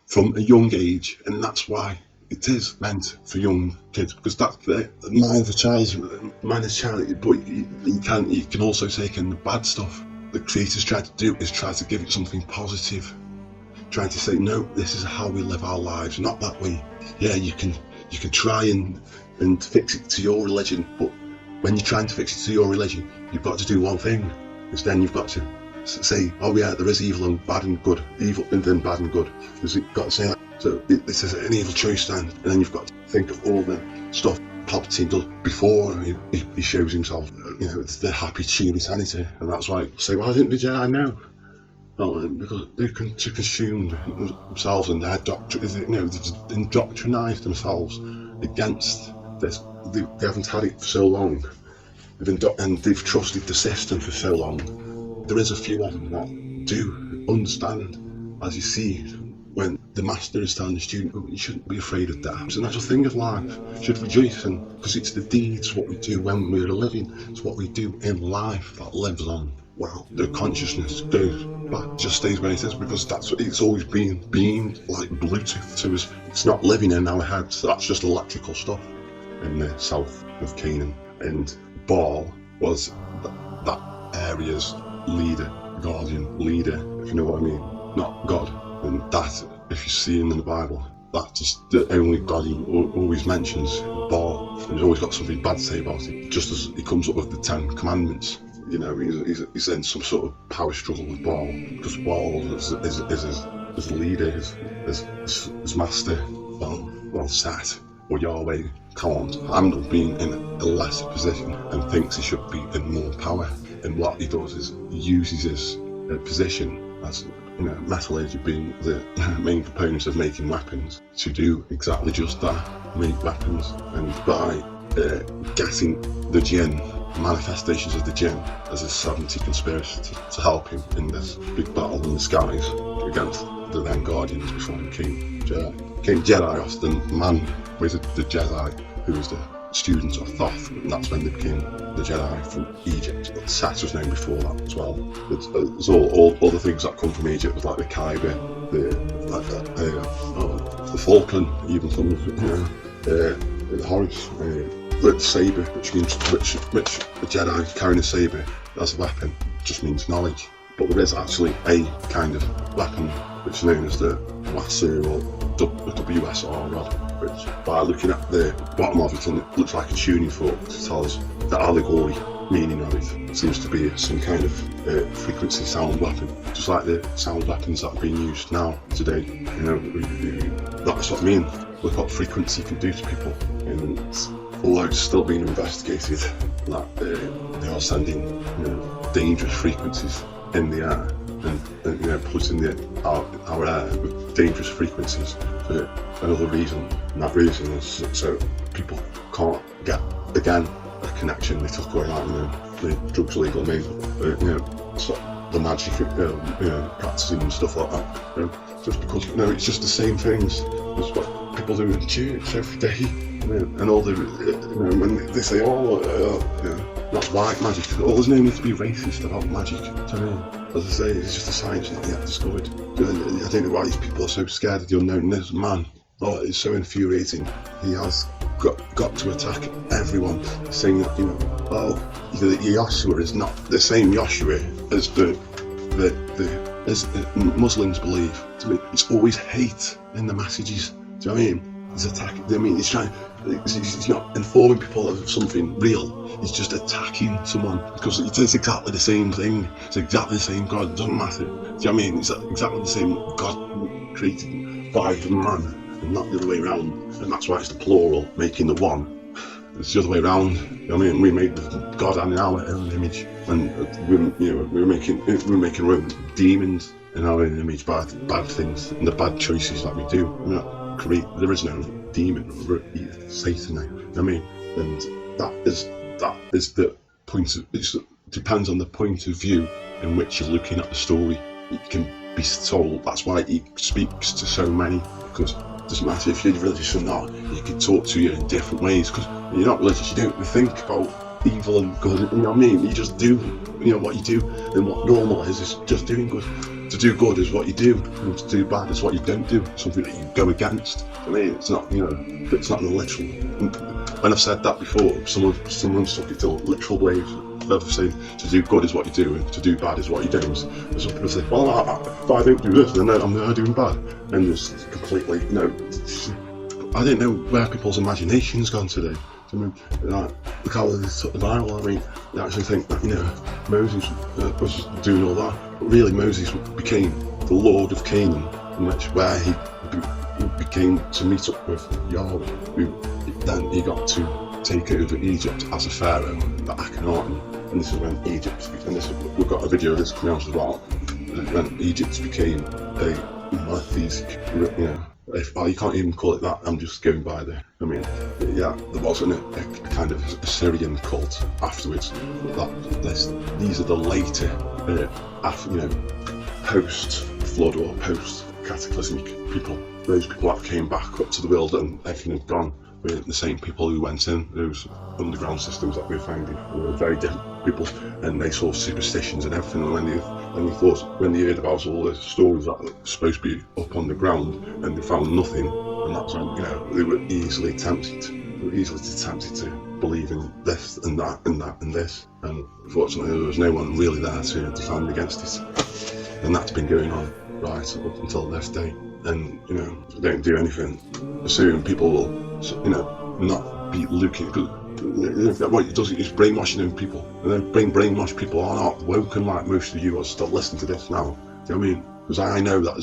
from a young age, and that's why it is meant for young kids, because that's the mind of a child. Mind of a child, but you can also take in the bad stuff. The creators try to do is try to give it something positive, trying to say, no, this is how we live our lives, not that way. Yeah, you can try and fix it to your religion, but when you're trying to fix it to your religion, you've got to do one thing, is then you've got to say, oh yeah, there is evil and bad and good, evil and then bad and good. You've got to say that. So this is an evil choice then, and then you've got to think of all the stuff Palpatine does before he shows himself. It's the happy, cheery sanity, and that's why I say, why didn't the Jedi know? Well, because they consumed themselves and their doctrine, they've indoctrinized themselves against this. They haven't had it for so long, and they've trusted the system for so long. There is a few of them that do understand, as you see, when the master is telling the student, oh, you shouldn't be afraid of death. It's a natural thing of life. You should rejoice, because it's the deeds, what we do when we're living. It's what we do in life that lives on. Well, the consciousness goes back, just stays where it is, because that's what it's always been like Bluetooth to us. It's not living in our heads. That's just electrical stuff. In the south of Canaan, and Baal was that area's leader, guardian leader, if you know what I mean. Not God. And that, if you see in the Bible, that's just the only God he always mentions, Baal. And he's always got something bad to say about it. Just as he comes up with the 10 Commandments, he's in some sort of power struggle with Baal, because Baal is his leader, his master, well set. Or Yahweh can't handle being in a lesser position and thinks he should be in more power. And what he does is he uses his position as Metal Age being the main proponents of making weapons to do exactly just that, make weapons. And by getting the Jinn, manifestations of the Jinn, as a 70 conspiracy to help him in this big battle in the skies against the then Guardians before he became Jedi. Became Jedi off the man wizard, the Jedi, who was the student of Thoth, and that's when they became the Jedi from Egypt. But Set was known before that as well. There's all the things that come from Egypt, like the Khyber, the Falcon, even comes, the Horus, the saber, which a Jedi carrying a saber as a weapon just means knowledge. But there is actually a kind of weapon which is known as the Wasser or WSR rod, which by looking at the bottom of it, and it looks like a tuning fork to tell us the allegory meaning of it, seems to be some kind of frequency sound weapon, just like the sound weapons that are being used now today. That's what I mean. Look what frequency can do to people, and although it's still being investigated, that they are sending dangerous frequencies in the air, and polluting our air with dangerous frequencies for another reason. And that reason is so people can't get, again, a connection. They took away the drugs legal, the magic, practicing and stuff like that. Just because it's just the same things as what people do in church every day. And all the when they say, that's white magic. There's no need to be racist about magic. Do you know what I mean? As I say, it's just a science that they have discovered. I don't know why these people are so scared of the unknown. This man, it's so infuriating. He has got to attack everyone, saying that Joshua is not the same Joshua as as Muslims believe. It's always hate in the messages. Do you know what I mean? He's attacking. He's not informing people of something real. He's just attacking someone because it is exactly the same thing. It's exactly the same God. It doesn't matter. Do you know what I mean? It's exactly the same God created by the man, and not the other way around. And that's why it's the plural, making the one. It's the other way around. You know what I mean? We made God in our own image, and we're making our own demons in our own image by the bad things and the bad choices that we do. There is no demon or Satan now. You know what I mean? And that is the point of it. Depends on the point of view in which you're looking at the story. It can be told. That's why he speaks to so many, because it doesn't matter if you're religious or not. He can talk to you in different ways, because you're not religious. You don't think about evil and good. You know what I mean? You just do what you do, and what normal is just doing good. to do good is what you do, and to do bad is what you don't do. Something that you go against. I mean, it's not, it's not the literal. When I've said that before, someone took it to literal ways. I've said to do good is what you do, and to do bad is what you don't. And some people say, well, if I don't do this, then I'm doing bad. And it's completely, I don't know where people's imagination's gone today. I mean, look how they took the Bible. I mean, they actually think that, Moses was doing all that. But really, Moses became the Lord of Canaan, where he became to meet up with Yahweh. Then he got to take over Egypt as a pharaoh, the Akhenaten. And this is when Egypt, we've got a video of this coming out as well, when Egypt became a monotheistic, you can't even call it that. I'm just going by there. I mean, there wasn't a kind of Assyrian cult afterwards. These are the later, post-flood or post-cataclysmic people. Those people that came back up to the world and everything had gone. We're the same people who went in. Those underground systems that we're finding were very different people, and they saw superstitions and everything. And when they heard about all the stories that were supposed to be up on the ground, and they found nothing, and that's when they were easily tempted. To believe in this and that and that and this. And unfortunately, there was no one really there to defend against it, and that's been going on right up until this day. And if they don't do anything, soon people will, not be looking. What it does is brainwashing people, and then brainwashed people are not woken like most of you are still listening to this now. Do you know what I mean? Because I know that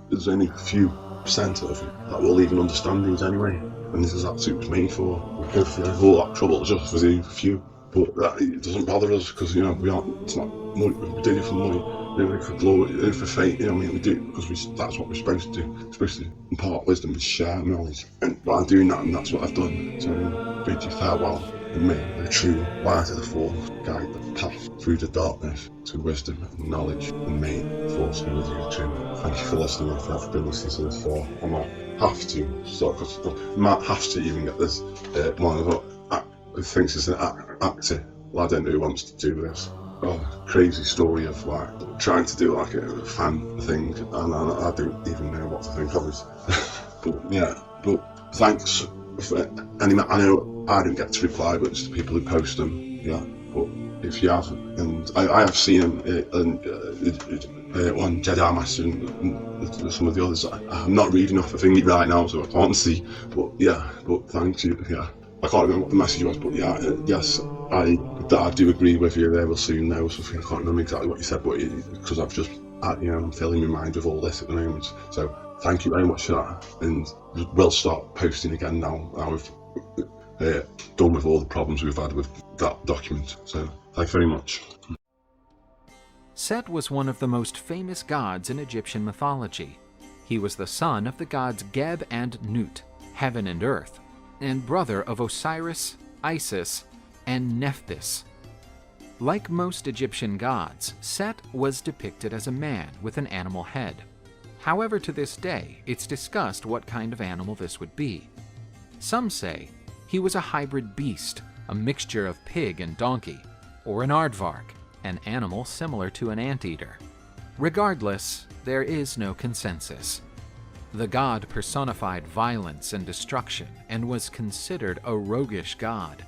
there's only a few percent of you that will even understand these anyway, and this is what it's made for. We go through all that trouble just for the few, but it doesn't bother us because we aren't. It's not money. We do it for money. We do it for glory. We do it for fate. We do it because that's what we're supposed to do. We're supposed to impart wisdom and share knowledge, and by doing that, and that's what I've done. So bid you farewell, and may the true light of the force guide the path through the darkness to wisdom and knowledge, and may the force be with you too. Thank you for listening. If you have been listening to this far, I might have to start, because I might have to even get this one of who thinks it's an actor. Well, I don't know who wants to do this. Crazy story of trying to do a fan thing, and I don't even know what to think of it. but thanks for any. I know I didn't get to reply, but it's the people who post them. But if you have, and I have seen them on Jedi Master and some of the others. I'm not reading off a thingy right now, so I can't see. But thank you. I can't remember what the message was, but yes, I do agree with you. They will soon know something. I can't remember exactly what you said, but because I'm filling my mind with all this at the moment. So thank you very much for that, and we'll start posting again now we've done with all the problems we've had with that document. So thank you very much. Set was one of the most famous gods in Egyptian mythology. He was the son of the gods Geb and Nut, heaven and earth, and brother of Osiris, Isis, and Nephthys. Like most Egyptian gods, Set was depicted as a man with an animal head. However, to this day, it's discussed what kind of animal this would be. Some say he was a hybrid beast, a mixture of pig and donkey, or an aardvark, an animal similar to an anteater. Regardless, there is no consensus. The god personified violence and destruction and was considered a roguish god.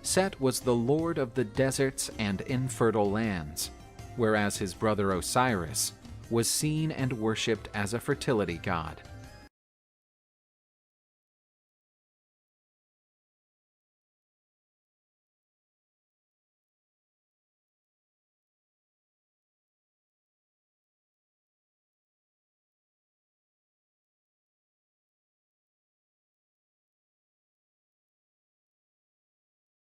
Set was the lord of the deserts and infertile lands, whereas his brother Osiris was seen and worshipped as a fertility god.